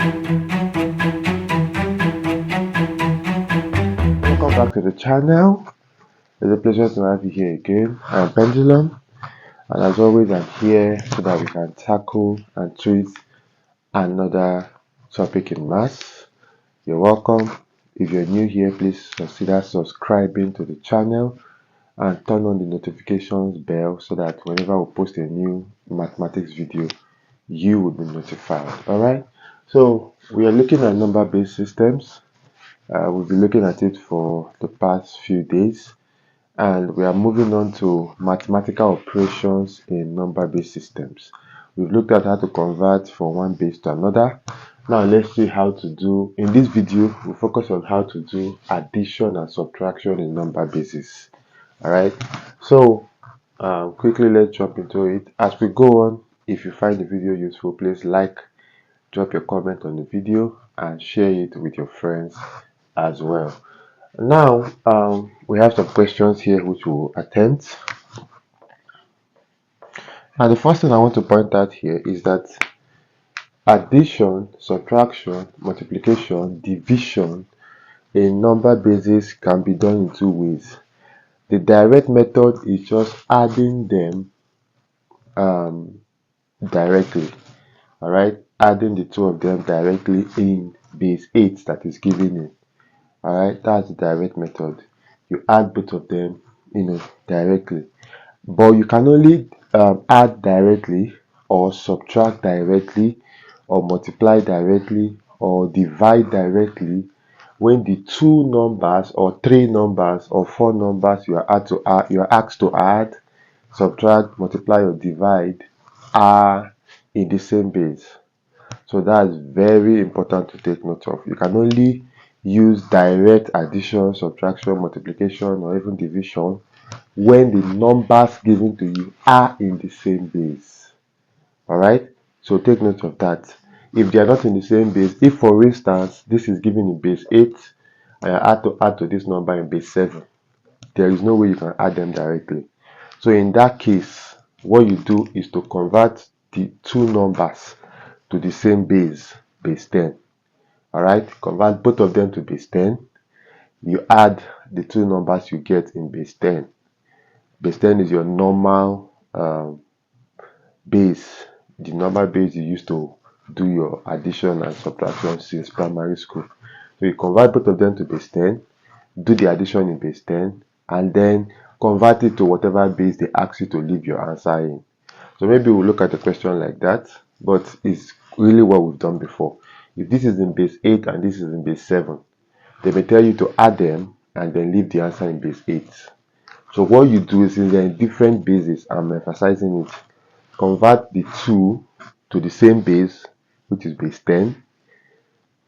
Welcome back to the channel. It's a pleasure to have you here again. I'm Pendulum, and as always I'm here so that we can tackle and treat another topic in maths. You're welcome. If you're new here, please consider subscribing to the channel and turn on the notifications bell so that whenever we post a new mathematics video, you will be notified. Alright, so we are looking at number-based systems. We'll be looking at it for the past few days, and we are moving on to mathematical operations in number-based systems. We've looked at how to convert from one base to another. Now let's see how to do, in this video we'll focus on how to do addition and subtraction in number bases. Alright, so quickly let's jump into it. As we go on, if you find the video useful, please like, drop your comment on the video and share it with your friends as well. Now we have some questions here which we'll attempt. And the first thing I want to point out here is that addition, subtraction, multiplication, division in number bases can be done in two ways. The direct method is just adding them directly. Alright, adding the two of them directly in base 8 that is given in. Alright, that's the direct method. You add both of them, directly. But you can only add directly, or subtract directly, or multiply directly, or divide directly when the two numbers, or three numbers, or four numbers you are asked to add, subtract, multiply, or divide are in the same base. So that's very important to take note of. You can only use direct addition, subtraction, multiplication, or even division when the numbers given to you are in the same base. Alright, so take note of that. If they are not in the same base, if for instance this is given in base 8 and I have to add to this number in base 7, there is no way you can add them directly. So in that case, what you do is to convert the two numbers to the same base, base 10. Alright, convert both of them to base 10. You add the two numbers you get in base 10. Base 10 is your normal base, the number base you use to do your addition and subtraction since primary school. So you convert both of them to base 10, do the addition in base 10, and then convert it to whatever base they ask you to leave your answer in. So maybe we'll look at a question like that, but it's really what we've done before. If this is in base 8 and this is in base 7, they may tell you to add them and then leave the answer in base 8. So what you do is, they're in different bases, I'm emphasizing it, convert the two to the same base, which is base 10,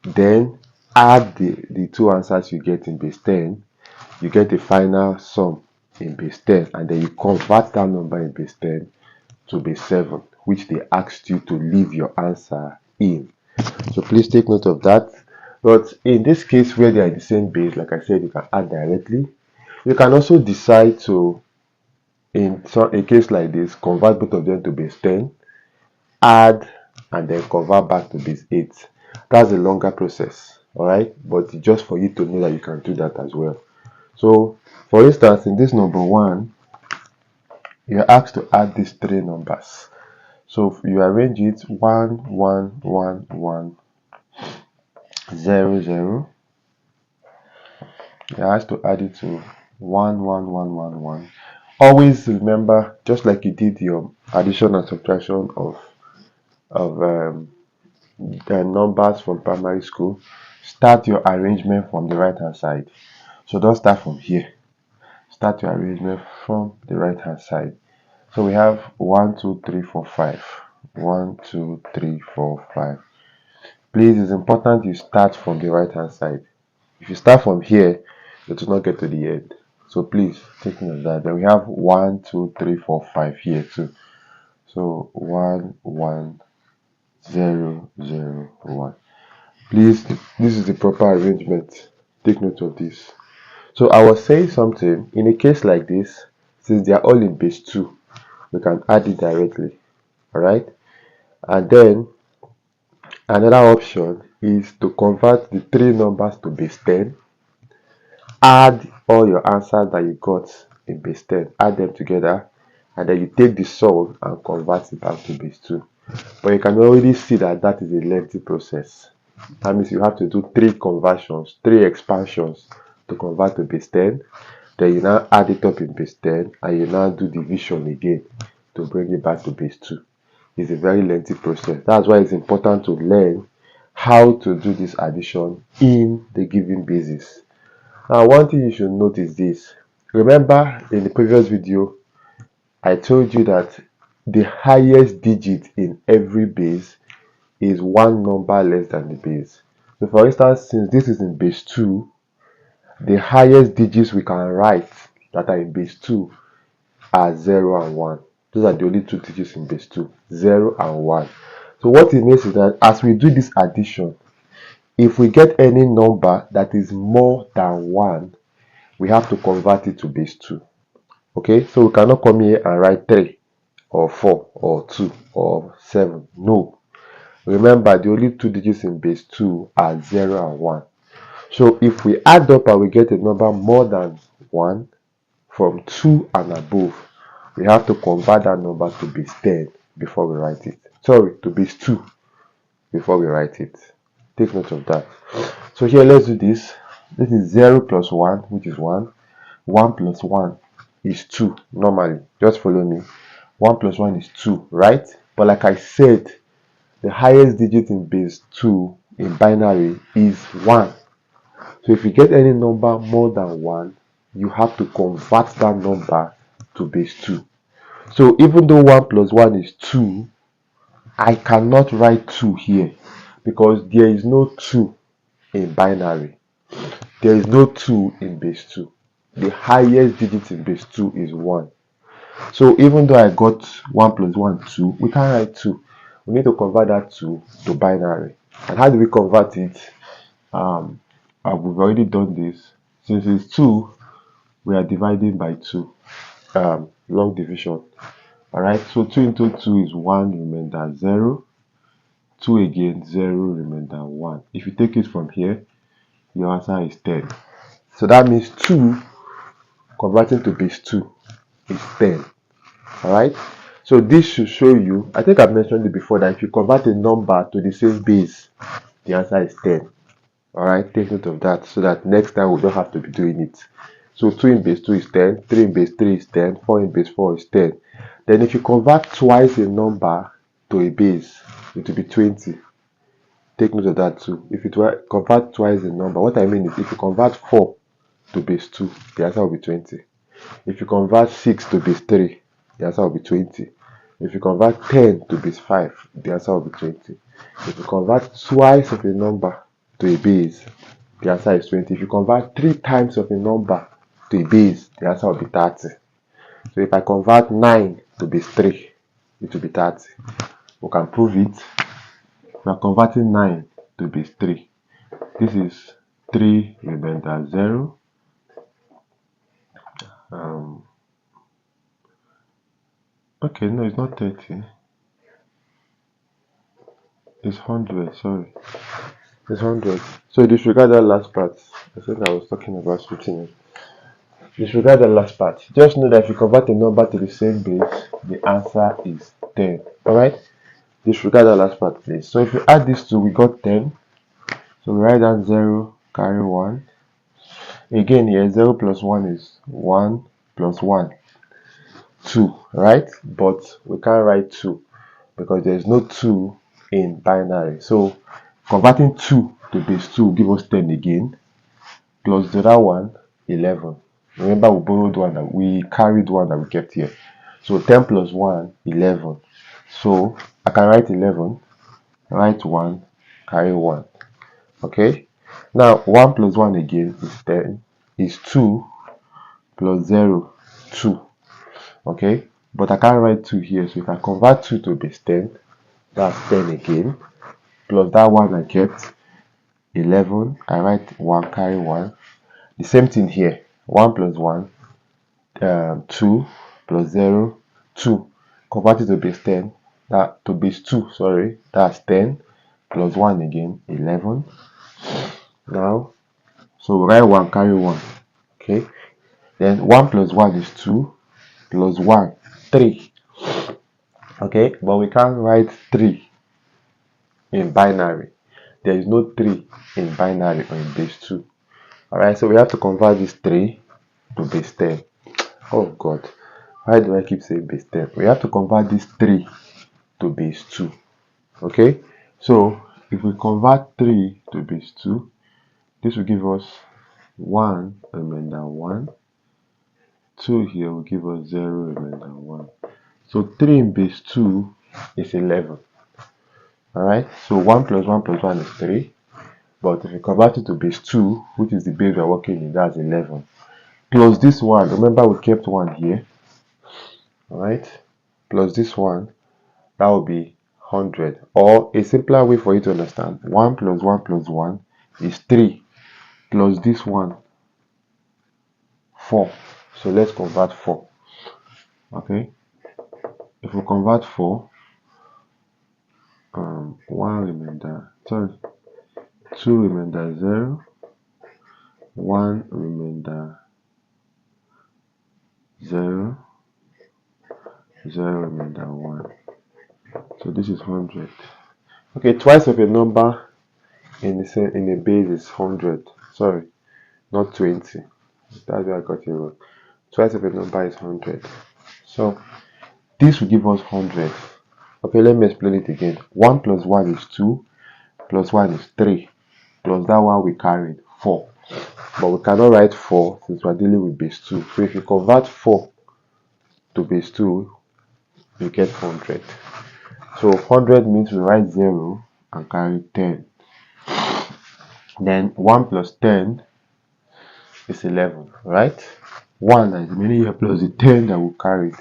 then add the two answers you get in base 10, you get a final sum in base 10, and then you convert that number in base 10 to base 7, which they asked you to leave your answer in. So please take note of that. But in this case where they are in the same base, like I said, you can add directly. You can also decide to, in a case like this, convert both of them to base 10, add, and then convert back to base 8. That's a longer process, alright, but just for you to know that you can do that as well. So for instance, in this number 1, you're asked to add these three numbers. So you arrange it 1 1 1 1 0 0. You're asked to add it to 1 1 1 1 1. Always remember, just like you did your addition and subtraction of the numbers from primary school, start your arrangement from the right hand side. So don't start from here. Start your arrangement from the right hand side. So we have 1 2 3 4 5. 1 2 3 4 5. Please, it's important you start from the right hand side. If you start from here, it will not get to the end. So please take note of that. Then we have 1 2 3 4 5 here too. So 1 1 0 0 1. Please, this is the proper arrangement. Take note of this. So I was saying something, in a case like this, since they are all in base 2, we can add it directly. Alright, and then Another option is to convert the three numbers to base 10. Add all your answers that you got in base 10, add them together, and then you take the sum and convert it back to base 2. But you can already see that that is a lengthy process. That means you have to do 3 conversions, 3 expansions to convert to base 10. Then you now add it up in base 10, and you now do division again to bring it back to base 2. It's a very lengthy process. That's why it's important to learn how to do this addition in the given basis. Now, one thing you should note is this. Remember in the previous video, I told you that the highest digit in every base is one number less than the base. So for instance, since this is in base 2, the highest digits we can write that are in base 2 are 0 and 1. Those are the only 2 digits in base 2, 0 and 1. So what it means is that as we do this addition, if we get any number that is more than 1, we have to convert it to base 2. Okay, so we cannot come here and write 3 or 4 or 2 or 7. No. Remember, the only 2 digits in base 2 are 0 and 1. So if we add up and we get a number more than 1 from 2 and above, we have to convert that number to base 10 before we write it. Sorry, to base 2 before we write it. Take note of that. So here, let's do this. This is 0 plus 1, which is 1. 1 plus 1 is 2. Normally, just follow me. 1 plus 1 is 2, right? But like I said, the highest digit in base 2 in binary is 1. So if you get any number more than 1, you have to convert that number to base 2. So even though 1 plus 1 is 2, I cannot write 2 here because there is no 2 in binary. There is no 2 in base 2. The highest digit in base 2 is 1. So even though I got 1 plus 1, 2, we can't write 2. We need to convert that 2 to binary. And how do we convert it? We've already done this. Since it's 2, we are dividing by 2. Long division. Alright, so 2 into 2 is 1, remainder 0. 2 again, 0, remainder 1. If you take it from here, your answer is 10. So that means 2 converting to base 2 is 10. Alright, so this should show you, I think I've mentioned it before, that if you convert a number to the same base, the answer is 10. Alright, take note of that so that next time we don't have to be doing it. So 2 in base 2 is 10, 3 in base 3 is 10, 4 in base 4 is 10. Then if you convert twice a number to a base, it will be 20. Take note of that too. If you convert twice a number, what I mean is if you convert 4 to base 2, the answer will be 20. If you convert 6 to base 3, the answer will be 20. If you convert 10 to base 5, the answer will be 20. If you convert twice of a number to a base, the answer is 20. If you convert 3 times of a number to a base, the answer will be 30. So if I convert 9 to base 3, it will be 30. We can prove it. We are converting 9 to base 3. This is 3 remainder 0. Okay, no, it's not 30. It's 100, sorry. It's 100. So disregard that last part. I think I was talking about switching it. Disregard the last part. Just know that if you convert a number to the same base, the answer is 10. Alright? Disregard the last part, please. So if you add these two, we got 10. So we write down 0, carry 1. Again here, 0 plus 1 is 1 plus 1. 2, right? But we can't write 2 because there is no 2 in binary. So converting 2 to base 2 will give us 10 again. Plus the other one, 11. Remember we borrowed one that we carried one that we kept here. So 10 plus 1, 11. So I can write 11, write 1, carry 1. Okay. Now 1 plus 1 again is 10, is 2 plus 0, 2. Okay. But I can't write 2 here. So if I convert 2 to base 10, that's 10 again. Plus that one I kept, 11. I write 1, carry 1. The same thing here. 1 plus 1, 2 plus 0, 2. Convert it to base 10. To base 2, sorry. That's 10 plus 1 again, 11. Now, so write 1, carry 1. Okay, then 1 plus 1 is 2, plus 1, 3. Okay, but we can't write 3 in binary. There is no 3 in binary or in base 2. Alright, so we have to convert this 3 to base 10. Oh God, why do I keep saying base 10? We have to convert this 3 to base 2. Okay, so if we convert 3 to base 2, this will give us 1 remainder 1. 2 here will give us 0 remainder 1. So 3 in base 2 is 11. Alright, so 1 plus 1 plus 1 is 3. But if you convert it to base 2, which is the base we're working in, that's 11. Plus this one, remember we kept 1 here. Alright, plus this one, that will be 100. Or a simpler way for you to understand, 1 plus 1 plus 1 is 3. Plus this one, 4. So let's convert 4. Okay, if we convert 4, 1 remainder, sorry, 2 remainder 0, 1 remainder 0, 0 remainder 1. So this is 100. Okay, twice of a number in a base is 100. Sorry, not 20. That's where I got it wrong. Twice of a number is 100. So this will give us 100. Okay, let me explain it again. 1 plus 1 is 2, plus 1 is 3, plus that one we carried, 4. But we cannot write 4 since we're dealing with base 2. So if you convert 4 to base 2, you get 100. So 100 means we write 0 and carry 10. Then 1 plus 10 is 11, right? 1 that is remaining here plus the 10 that we carried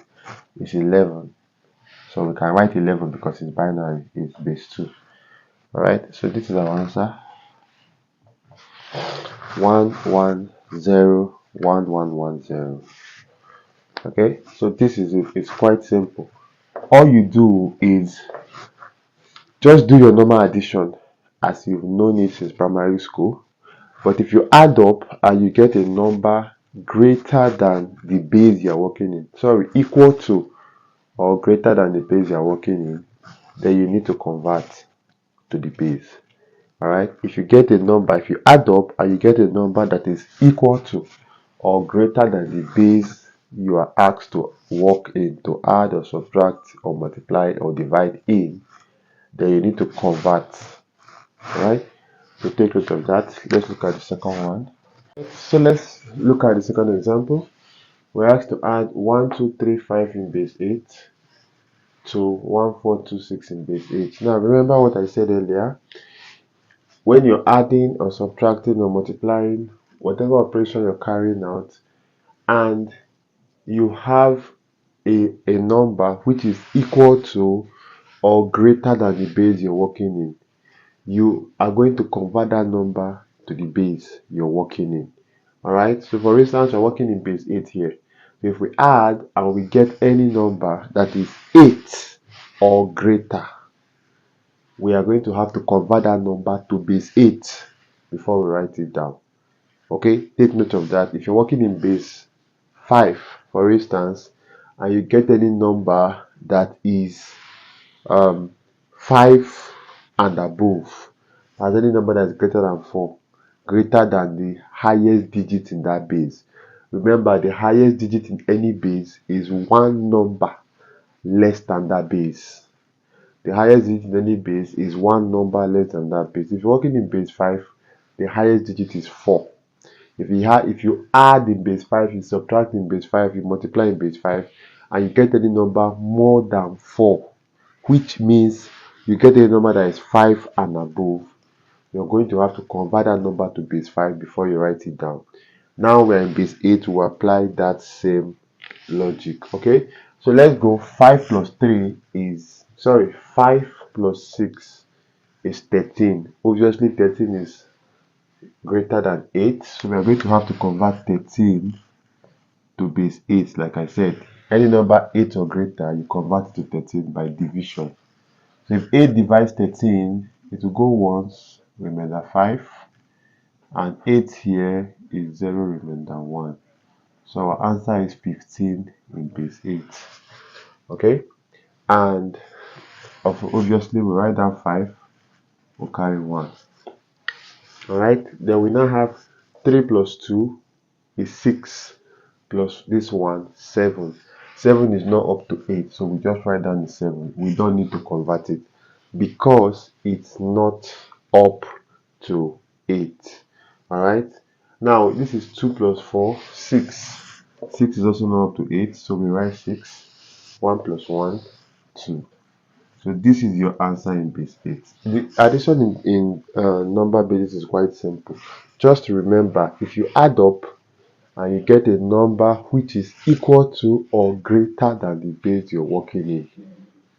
is 11. So we can write 11 because it's binary, it's base 2. Alright, so this is our answer. 1 1 0 1 1 1 0. Okay, so this is it. It's quite simple. All you do is just do your normal addition as you've known it since primary school. But if you add up and you get a number greater than the base you're working in, sorry, equal to or greater than the base you're working in, then you need to convert to the base. Alright, if you get a number, if you add up and you get a number that is equal to or greater than the base you are asked to work in, to add or subtract or multiply or divide in, then you need to convert. Alright, so take note of that. Let's look at the second one. So let's look at the second example. We're asked to add 1 2 3 5 in base 8 to 1 4 2 6 in base 8. Now remember what I said earlier. When you're adding or subtracting or multiplying, whatever operation you're carrying out, and you have a number which is equal to or greater than the base you're working in, you are going to convert that number to the base you're working in. Alright, so for instance, you're working in base 8 here. So if we add and we get any number that is 8 or greater, we are going to have to convert that number to base 8 before we write it down. Okay, take note of that. If you're working in base 5, for instance, and you get any number that is 5 and above, as any number that is greater than 4, greater than the highest digit in that base. Remember, the highest digit in any base is one number less than that base. The highest digit in any base is one number less than that base. If you're working in base 5, the highest digit is 4. If you add in base 5, you subtract in base 5, you multiply in base 5, and you get any number more than 4, which means you get a number that is 5 and above, you're going to have to convert that number to base 5 before you write it down. Now we're in base 8, we'll apply that same logic. Okay, so let's go. 5 plus 6 is 13. Obviously 13 is greater than 8, so we are going to have to convert 13 to base 8. Like I said, any number 8 or greater, you convert it to 13 by division. So if 8 divides 13, it will go once, remainder 5, and 8 here is 0, remainder 1. So our answer is 15 in base 8. Okay, and obviously we write down 5, we'll carry 1. Alright, then we now have 3 plus 2 is 6, plus this one 7. 7 is not up to 8, so we just write down the 7. We don't need to convert it because it's not up to 8. Alright, now this is 2 plus 4, 6. 6 is also not up to 8, so we write 6. 1 plus 1, 2. So this is your answer in base 8. The addition in number basis is quite simple. Just remember, if you add up and you get a number which is equal to or greater than the base you're working in,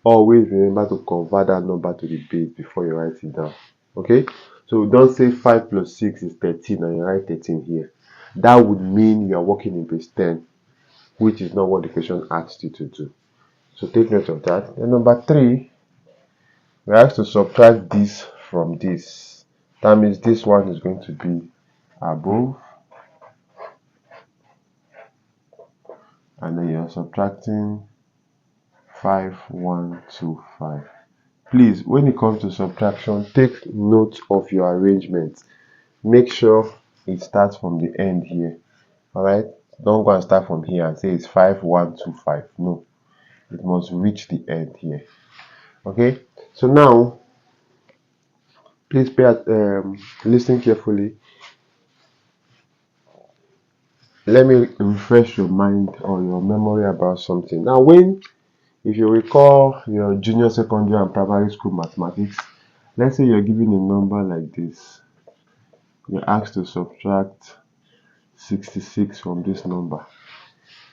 always remember to convert that number to the base before you write it down. Okay, so don't say 5 plus 6 is 13 and you write 13 here. That would mean you are working in base 10, which is not what the question asked you to do. So take note of that. Then number 3, we have to subtract this from this. That means this one is going to be above, and then you're subtracting 5, 1, 2, 5. Please, when it comes to subtraction, take note of your arrangement. Make sure it starts from the end here. Alright, don't go and start from here and say it's 5, 1, 2, 5. No, it must reach the end here. Okay, so now please listen carefully. Let me refresh your mind or your memory about something. Now, if you recall your junior secondary and primary school mathematics, let's say you're given a number like this. You're asked to subtract 66 from this number.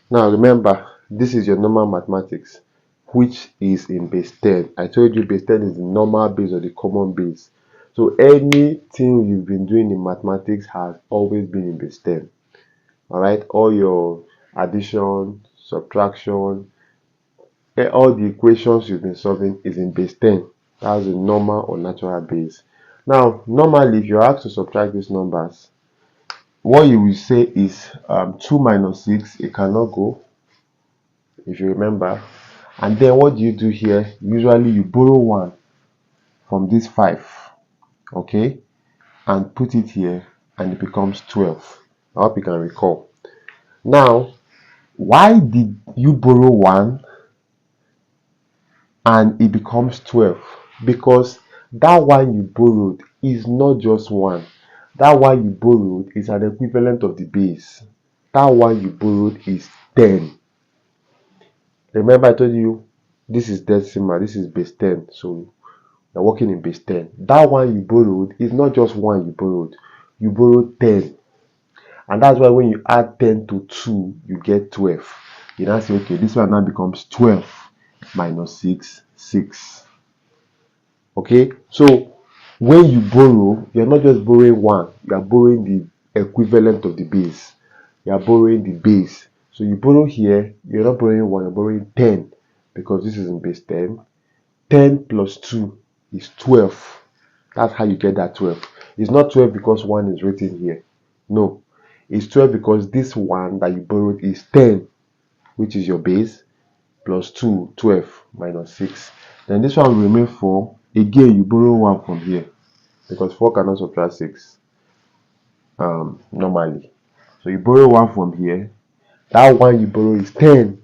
Now remember, this is your normal mathematics, which is in base 10. I told you base 10 is the normal base or the common base. So anything you've been doing in mathematics has always been in base 10. Alright, all your addition, subtraction, all the equations you've been solving is in base 10. That's the normal or natural base. Now, normally, if you're asked to subtract these numbers, what you will say is 2 minus 6, it cannot go, if you remember. And then what do you do here? Usually you borrow 1 from this 5, okay, and put it here, and it becomes 12. I hope you can recall. Now, why did you borrow 1 and it becomes 12? Because that one you borrowed is not just 1. That one you borrowed is an equivalent of the base. That one you borrowed is 10. Remember I told you this is decimal, this is base 10, so you're working in base 10. That one you borrowed is not just 1 you borrowed 10. And that's why when you add 10 to 2, you get 12. You now say, okay, this one now becomes 12 minus 6, 6. Okay, so when you borrow, you're not just borrowing 1, you are borrowing the equivalent of the base. You are borrowing the base. So you borrow here, you're not borrowing 1, you're borrowing 10, because this is in base 10. 10 plus 2 is 12. That's how you get that 12. It's not 12 because 1 is written here. No, it's 12 because this one that you borrowed is 10, which is your base, plus 2, 12, minus 6. Then this one will remain 4. Again, you borrow 1 from here, because 4 cannot subtract 6 normally. So you borrow 1 from here. That one you borrow is 10.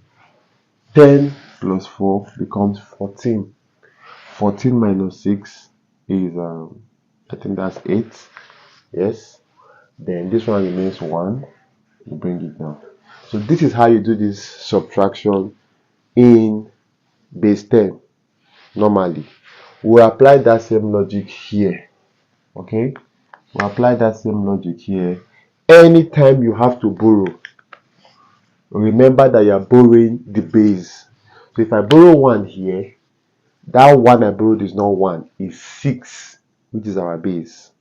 10 plus 4 becomes 14. 14 minus 6 is, I think that's 8. Yes. Then this one remains 1. You bring it down. So this is how you do this subtraction in base 10 normally. We apply that same logic here. Okay, we apply that same logic here. Anytime you have to borrow, remember that you are borrowing the base. So if I borrow 1 here, that 1 I borrowed is not 1, it's 6, which is our base.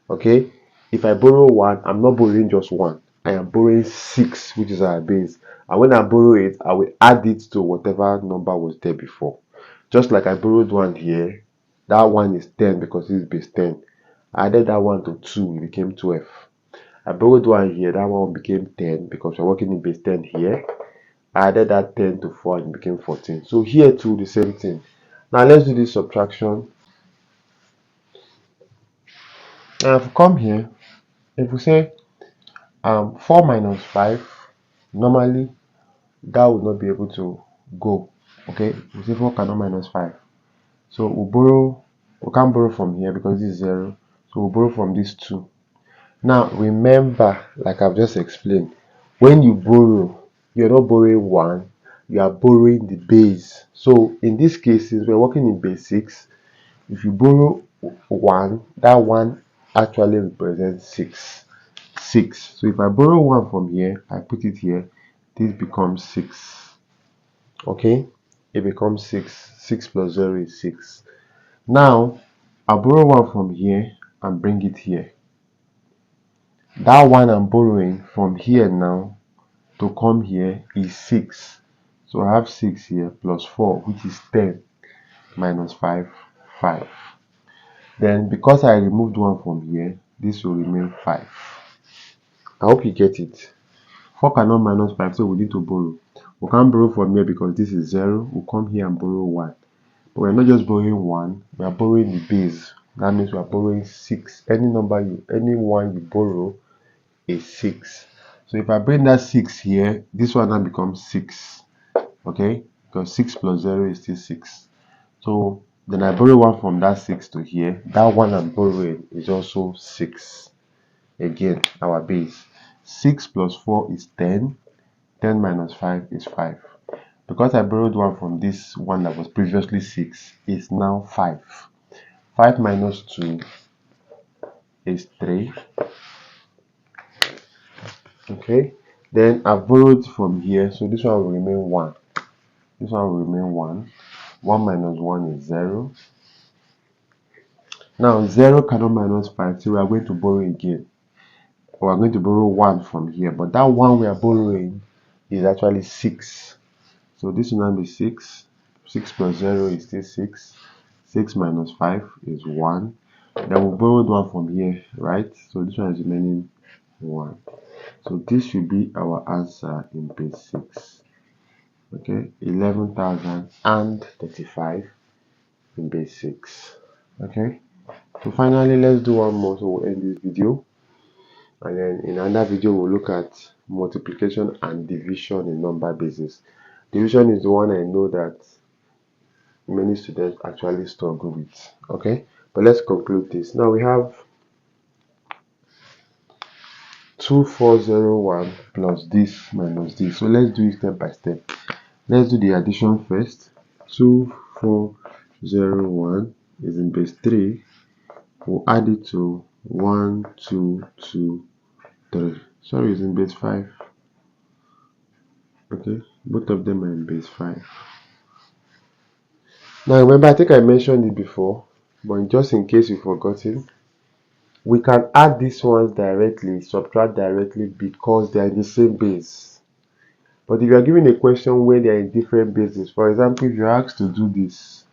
Okay, if I borrow 1, I'm not borrowing just 1, I am borrowing 6, which is our base. And when I borrow it, I will add it to whatever number was there before. Just like I borrowed 1 here, That one is 10 because this is base 10. I added that one to 2, it became 12. I borrowed one here, that one became 10 because we're working in base 10 here. I added that 10 to 4 and it became 14. So here too, the same thing. Now let's do this subtraction. Now if we come here, if we say 4 minus 5, normally that would not be able to go. Okay, we say 4 cannot minus 5. So we can't borrow from here because this is 0. So we'll borrow from this 2. Now remember, like I've just explained, when you borrow, you're not borrowing 1, you are borrowing the base. So in this case, since we're working in base 6, if you borrow 1, that 1 actually represents 6. So if I borrow 1 from here, I put it here, this becomes 6. Okay, it becomes 6. 6 plus 0 is 6. Now I'll borrow 1 from here and bring it here. That one I'm borrowing from here now to come here is 6. So I have 6 here plus 4, which is 10 minus 5, 5. Then because I removed 1 from here, this will remain 5. I hope you get it. 4 cannot minus 5, so we need to borrow. We can't borrow from here because this is 0. We'll come here and borrow 1. But we're not just borrowing 1, we are borrowing the base. That means we are borrowing 6. Any one you borrow is 6. So if I bring that 6 here, this one now becomes 6. Okay, because 6 plus 0 is still 6. So then I borrow 1 from that 6 to here. That one I'm borrowing is also 6. Again, our base. 6 plus 4 is 10. 10 minus 5 is 5. Because I borrowed 1 from this one that was previously 6, is now 5. 5 minus 2 is 3. Okay, then I borrowed from here, so this one will remain 1. This one will remain 1. 1 minus 1 is 0. Now 0 cannot minus 5, so we are going to borrow again. We are going to borrow 1 from here, but that 1 we are borrowing is actually 6. So this will now be 6. 6 plus 0 is still 6. 6 minus 5 is 1. Then we borrowed 1 from here, right? So this one is remaining 1. So this should be our answer in page 6. Okay, 11,035 in base 6. Okay, so finally let's do one more, so we'll end this video, and then in another video we'll look at multiplication and division in number basis. Division is the one I know that many students actually struggle with. Okay, but let's conclude this. Now we have 2401 plus this minus this. So let's do it step by step. Let's do the addition first. 2401 is in base 3. We'll add it to 1, 2, 2, 3. Sorry, it's in base 5. Okay, both of them are in base 5. Now remember, I think I mentioned it before, but just in case you've forgotten, we can add these ones directly, subtract directly, because they are in the same base. But if you are given a question where they are in different bases, for example, if you're asked to do this,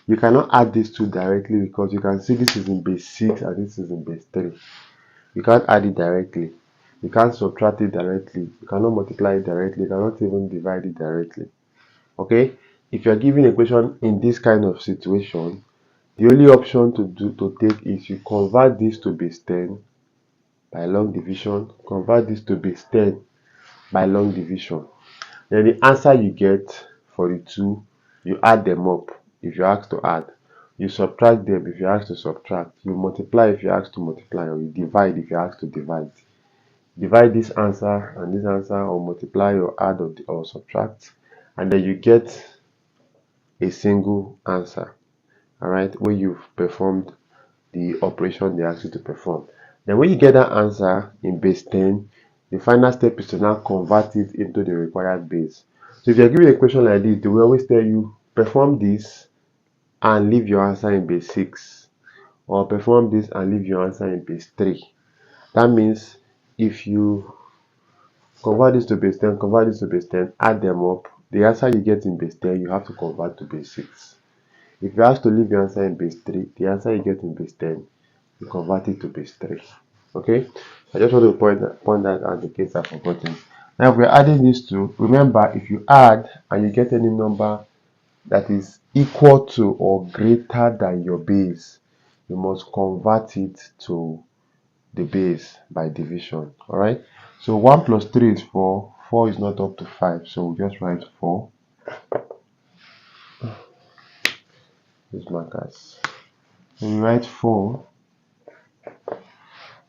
you cannot add these two directly because you can see this is in base 6 and this is in base 3. You can't add it directly. You can't subtract it directly. You cannot multiply it directly. You cannot even divide it directly. Okay? If you are given a question in this kind of situation, the only option to take is you convert this to base 10 by long division, convert this to base 10 by long division. Then the answer you get for the two, you add them up if you're asked to add. You subtract them if you're asked to subtract. You multiply if you're asked to multiply, or you divide if you're asked to divide. Divide this answer and this answer, or multiply or add or subtract, and then you get a single answer. Alright, where you've performed the operation they ask you to perform. Then when you get that answer in base 10, the final step is to now convert it into the required base. So if you're given a question like this, they will always tell you perform this and leave your answer in base 6, or perform this and leave your answer in base 3. That means if you convert this to base 10, convert this to base 10, add them up. The answer you get in base 10, you have to convert to base 6. If you ask to leave your answer in base 3, the answer you get in base 10, you convert it to base 3. Okay? I just want to point that out in case I've forgotten. Now, if we're adding these two, remember, if you add and you get any number that is equal to or greater than your base, you must convert it to the base by division. All right? So 1 plus 3 is 4. 4 is not up to 5, so we just write 4. Use markers. So we write 4.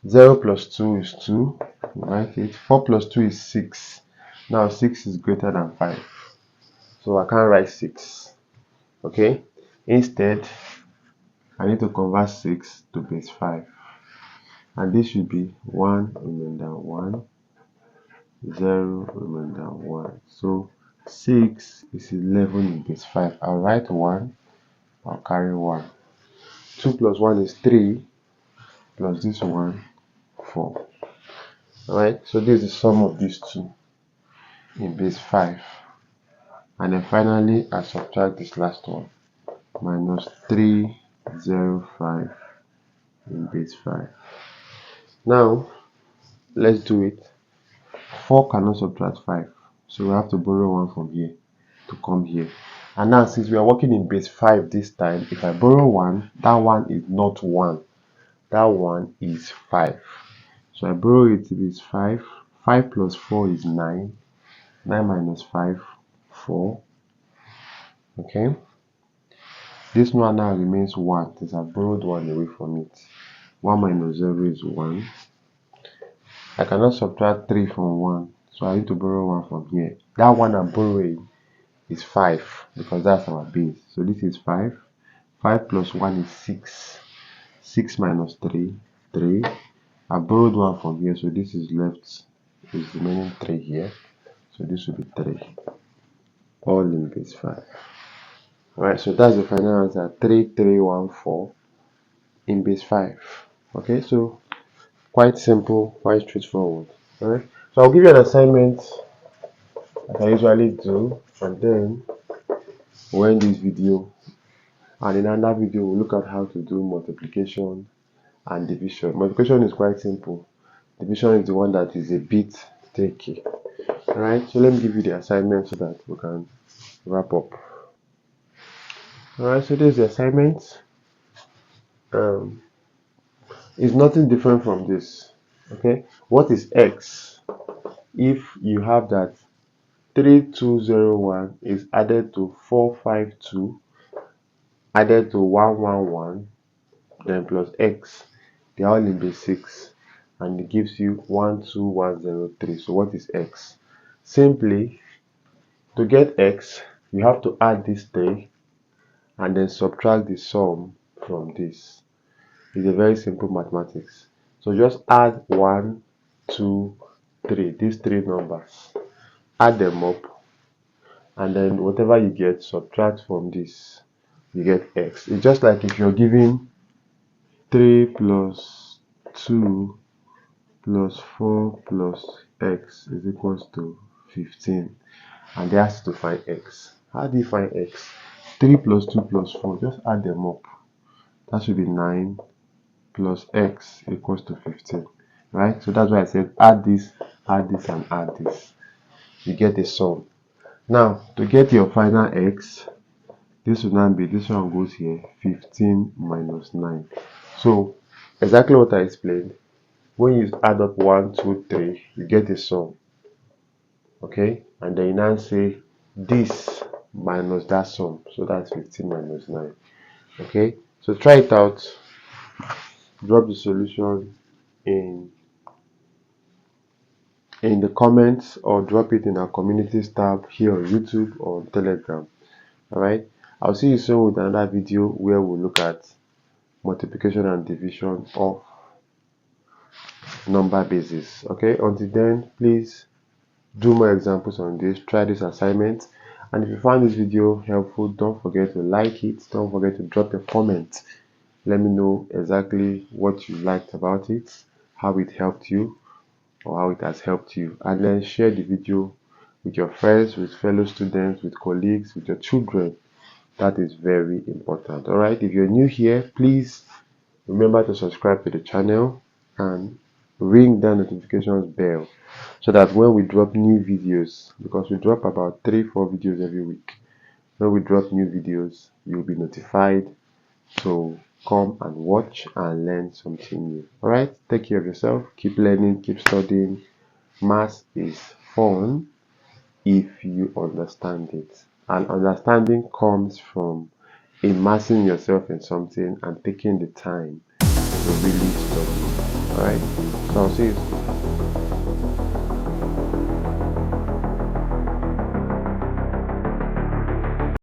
0 plus 2 is 2. We write it. 4 plus 2 is 6. Now 6 is greater than 5. So I can't write 6. Okay? Instead, I need to convert 6 to base 5. And this should be 1 remainder 1. 0 remainder 1. So 6 is 11 in base 5. I'll write 1. I'll carry 1. 2 plus 1 is 3. Plus this 1, 4. Alright, so this is the sum of these two in base 5. And then finally, I subtract this last one. Minus 305 in base 5. Now, let's do it. 4 cannot subtract 5. So we have to borrow 1 from here to come here. And now, since we are working in base 5 this time, if I borrow 1, that one is not 1. That one is 5. So I borrow it to base 5. 5 plus 4 is 9. 9 minus 5, 4. Okay. This one now remains 1 since I borrowed 1 away from it. 1 minus 0 is 1. I cannot subtract 3 from 1. So I need to borrow 1 from here. That one I'm borrowing is 5 because that's our base. So this is 5. 5 plus 1 is 6. 6 minus 3, 3. I borrowed 1 from here, so this is left. Is remaining 3 here. So this will be 3. All in base 5. Alright, so that's the final answer. 3314 in base 5. Okay, so quite simple, quite straightforward. Alright, so I'll give you an assignment as I usually do, and then we'll end this video. And in another video, we'll look at how to do multiplication and division. Multiplication is quite simple. Division is the one that is a bit tricky. Alright, so let me give you the assignment so that we can wrap up. Alright, so this is the assignment. It's nothing different from this. Okay, what is x if you have that 3201 is added to 452 added to 111 then plus x? They're all in base 6 and it gives you 12103. So what is x? Simply, to get x, you have to add this 3 and then subtract the sum from this. It's a very simple mathematics. So just add 1, 2, 3, these 3 numbers, add them up, and then whatever you get, subtract from this, you get x. It's just like if you're given 3 plus 2 plus 4 plus x is equals to 15, and they ask you to find x. How do you find x? 3 plus 2 plus 4, just add them up. That should be 9 plus x equals to 15, right? So that's why I said add this, and add this. You get a sum. Now, to get your final x, this will now be, this one goes here, 15 minus 9. So, exactly what I explained. When you add up 1, 2, 3, you get a sum. Okay? And then you now say this minus that sum. So that's 15 minus 9. Okay? So try it out. Drop the solution in the comments or drop it in our communities tab here on YouTube or on Telegram. Alright, I'll see you soon with another video where we'll look at multiplication and division of number bases. Okay, until then, please do more examples on this, try this assignment, and if you find this video helpful, don't forget to like it, don't forget to drop a comment. Let me know exactly what you liked about it, how it helped you, or how it has helped you, and then share the video with your friends, with fellow students, with colleagues, with your children. That is very important. All right, if you're new here, please remember to subscribe to the channel and ring that notifications bell so that when we drop new videos, because we drop about 3-4 videos every week, when we drop new videos, you'll be notified. So come and watch and learn something new. All right, take care of yourself, keep learning, keep studying. Maths is fun if you understand it, and understanding comes from immersing yourself in something and taking the time to really study. All right, so I'll see you soon.